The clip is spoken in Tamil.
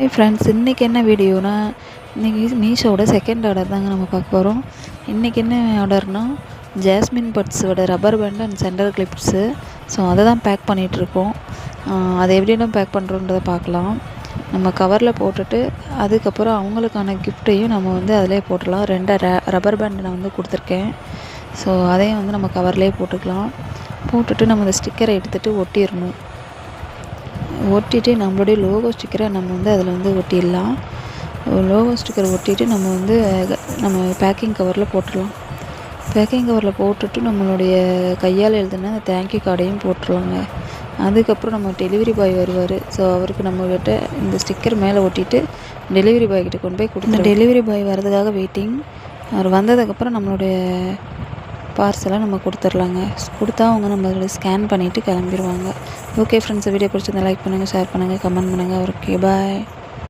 ஃப்ரெண்ட்ஸ், இன்றைக்கி என்ன வீடியோனா, இன்றைக்கி மீஷோவோட செகண்ட் ஆர்டர் தாங்க நம்ம பார்க்க போகிறோம். இன்றைக்கி என்ன ஆர்டர்னால், ஜாஸ்மின் பட்ஸோட rubber band and center clips. So அதை தான் பேக் பண்ணிகிட்ருக்கோம். அதை எப்படின்னா பேக் பண்ணுறோன்றதை பார்க்கலாம். நம்ம கவரில் போட்டுட்டு அதுக்கப்புறம் அவங்களுக்கான கிஃப்ட்டையும் நம்ம வந்து அதிலே போட்டுடலாம். 2 ரப்பர் பேண்ட் நான் வந்து கொடுத்துருக்கேன். ஸோ அதையும் வந்து நம்ம கவர்லேயே போட்டுக்கலாம். போட்டுட்டு நம்ம இந்த ஸ்டிக்கரை எடுத்துகிட்டு ஒட்டிடணும். ஒட்டிட்டு நம்மளுடைய லோகோ ஸ்டிக்கரை நம்ம வந்து அதில் வந்து ஒட்டிடலாம். லோகோ ஸ்டிக்கரை ஒட்டிட்டு நம்ம பேக்கிங் கவரில் போட்டுடலாம். பேக்கிங் கவரில் போட்டுட்டு நம்மளுடைய கையால் எழுதுன அந்த தேங்க்யூ கார்டையும் போட்டுருவாங்க. அதுக்கப்புறம் நம்ம டெலிவரி பாய் வருவார். ஸோ அவருக்கு நம்மக்கிட்ட இந்த ஸ்டிக்கர் மேலே ஒட்டிட்டு டெலிவரி பாய்கிட்ட கொண்டு போய் கொடுத்து, டெலிவரி பாய் வரதுக்காக வெயிட்டிங். அவர் வந்ததுக்கப்புறம் நம்மளுடைய பார்சலை நம்ம கொடுத்துர்லாங்க. கொடுத்தா அவங்க நம்மளோட ஸ்கேன் பண்ணிவிட்டு கிளம்பிடுவாங்க. ஓகே ஃப்ரெண்ட்ஸ், வீடியோ பிடிச்சிருந்தா லைக் பண்ணுங்கள், ஷேர் பண்ணுங்கள், கமெண்ட் பண்ணுங்கள். ஓகே, பாய்.